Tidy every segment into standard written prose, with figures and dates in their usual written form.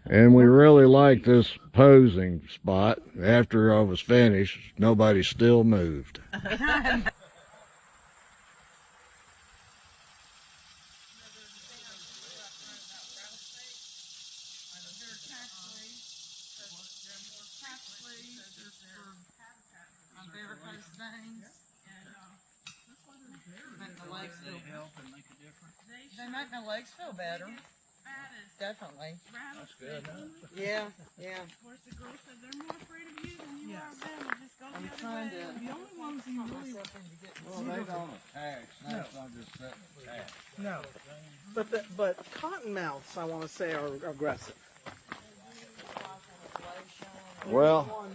And we really like this posing spot. After I was finished, nobody still moved. They make my legs feel better. Definitely. That's good, huh? Yeah, yeah. Of course, the girl said they're more afraid of you than you are of them. Just go I'm the other trying way. to. The only ones you really. Well, they don't attack. Snakes don't just sit and attack. No. But cottonmouths, I want to say, are aggressive. Well,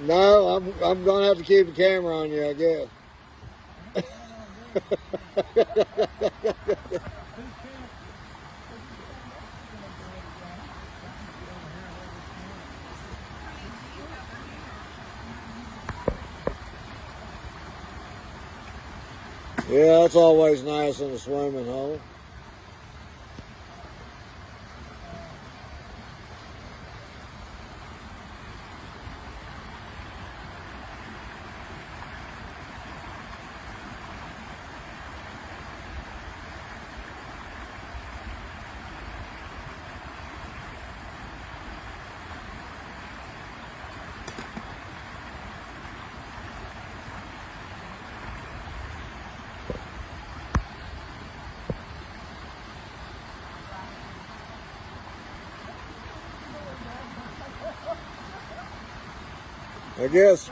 no, I'm gonna have to keep the camera on you, I guess. Yeah, that's always nice in a swimming hole. I guess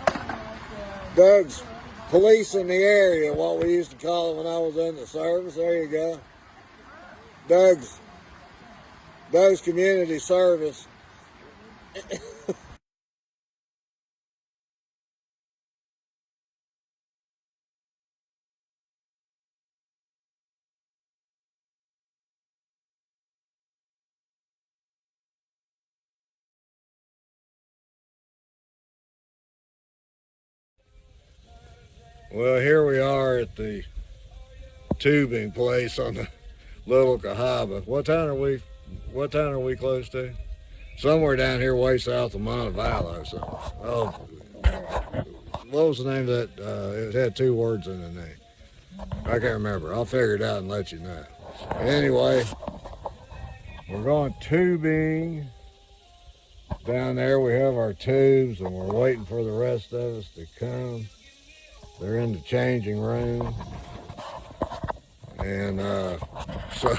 Doug's policing the area, what we used to call it when I was in the service. There you go. Doug's community service. Well, here we are at the tubing place on the Little Cahaba. What town are we close to? Somewhere down here way south of Montevallo. So, what was the name of that? It had two words in the name. I can't remember. I'll figure it out and let you know. Anyway, we're going tubing. Down there we have our tubes and we're waiting for the rest of us to come. They're in the changing room. And so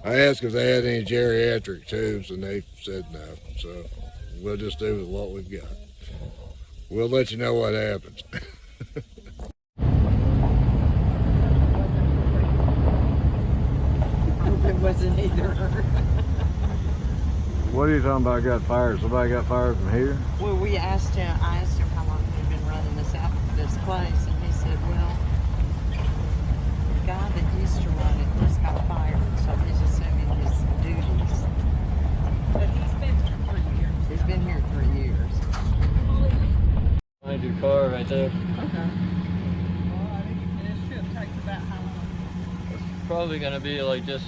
I asked if they had any geriatric tubes and they said no. So we'll just do with what we've got. We'll let you know what happens. It wasn't either. What are you talking about got fired? Somebody got fired from here? Well, I asked him how long he had been running this place, and he said, well, the guy that used to run it just got fired, so he's assuming his duties. But he's been here 3 years. He's been here 3 years. Find your car right there. Okay. Well, I think this trip takes about how long? probably gonna be like just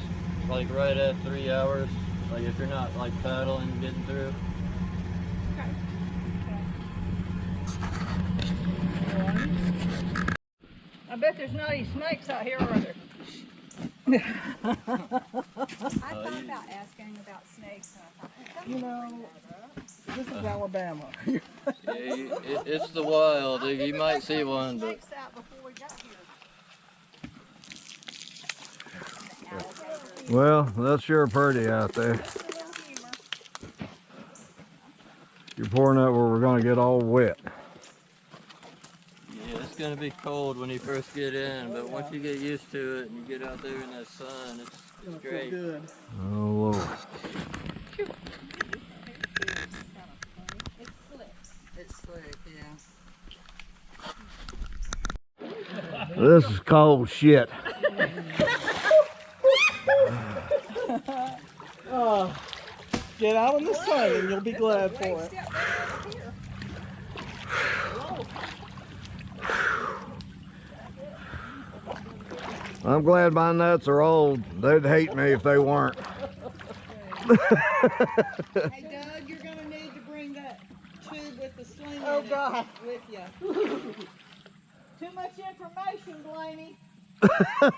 like right at 3 hours. Like if you're not like paddling and getting through. I bet there's not any snakes out here, are there? I thought about asking about snakes, and I thought, You know, this is Alabama. Yeah, it's the wild. You might see one, but snakes out before we got here. Well, that's sure pretty out there. You're pouring up where we're gonna get all wet. yeah, it's gonna be cold when you first get in. But once you get used to it and you get out there in that sun, it's Feel great. good. Oh Lord. It's slick, yeah. This is cold shit. Get out in the sun and you'll be glad for it. I'm glad my nuts are old. They'd hate me if they weren't. Hey, Doug, you're gonna need to bring that tube with the sling Oh, in it God. with you. Too much information, Blaney. I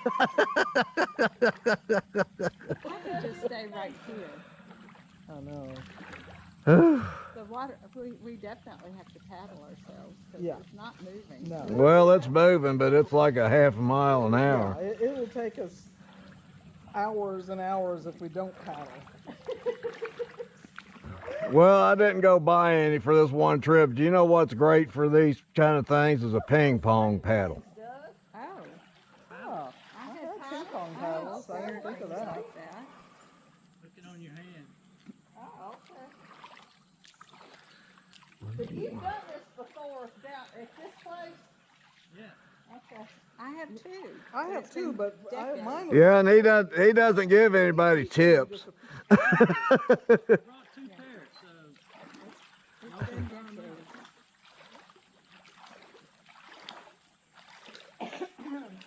could just stay right here. I know. The water, we definitely have to paddle ourselves because Yeah. it's not moving. No. Well, it's moving, but it's like a half a mile an hour. Yeah, it will take us hours and hours if we don't paddle. Well, I didn't go buy any for this one trip. Do you know what's great for these kind of things is a ping pong paddle? Oh, Oh, I I had had ping pong paddles. I didn't think of that. like that. Look it on your hand. Oh, okay. But you've done this before down at this place? Yeah. Okay. I have two. I have two, but mine was Yeah, and he doesn't give anybody tips. Brought 2 pairs, so It's been decades. I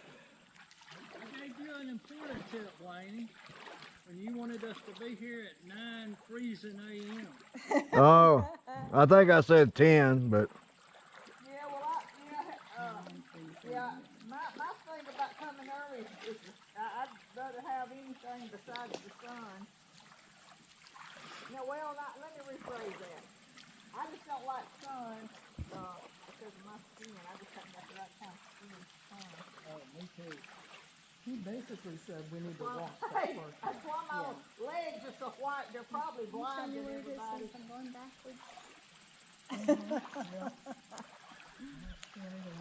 gave you an important tip, Blaney, when you wanted us to be here at 9 freezing a.m. Oh, I think I said 10, but Yeah, well, my thing about coming early is I'd rather have anything besides the sun. No, well, let me rephrase that. I just don't like sun because of my skin. I just haven't got the right kind of skin. Oh, me too. He basically said we need to Well, walk hey, that first. that's why my legs are so white. They're probably Tell me blinding where this everybody. is. I'm going backwards. Can't even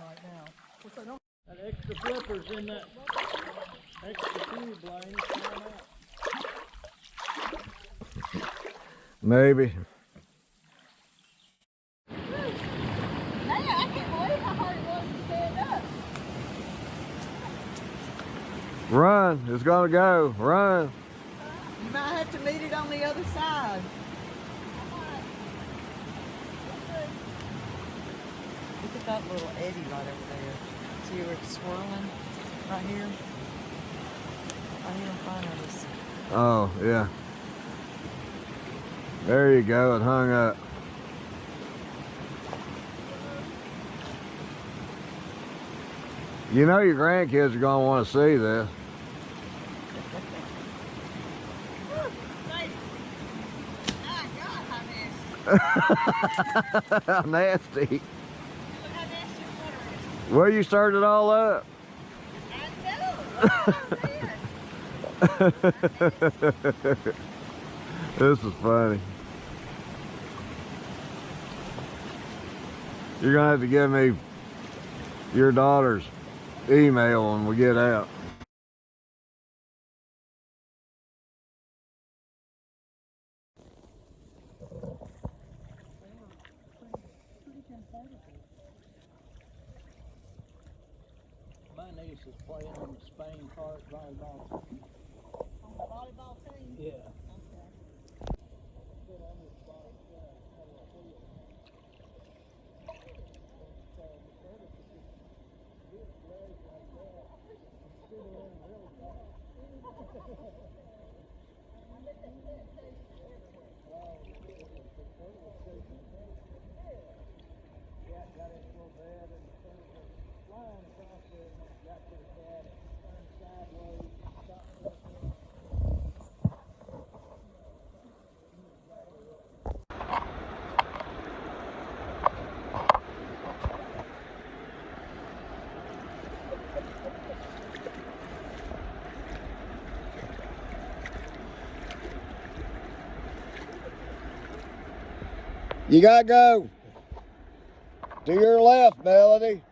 right now. Which I don't. That extra flipper's in that extra tube, Blaney. Throw 'em out. maybe. Man, I can't believe how hard it was to stand up. Run, it's gonna go, run. You might have to meet it on the other side. Look at that little eddy right over there. See where it's swirling? Right here? Right here in front of us. Oh, yeah. There you go, it hung up. You know your grandkids are gonna want to see this. My God, how nasty. How nasty. Look how nasty the water is. Well, you started it all up. I know. This is funny. You're gonna have to give me your daughter's email when we get out. My niece is playing on the Spain Park volleyball. On the volleyball team? Yeah. Okay. You gotta go. To your left, Melody.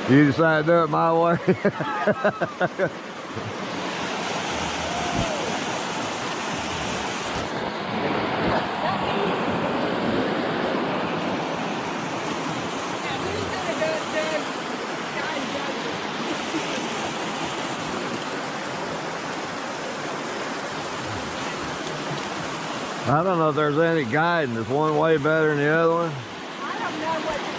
You decided to do it my way. I don't know if there's any guidance. Is one way better than the other one? I don't know what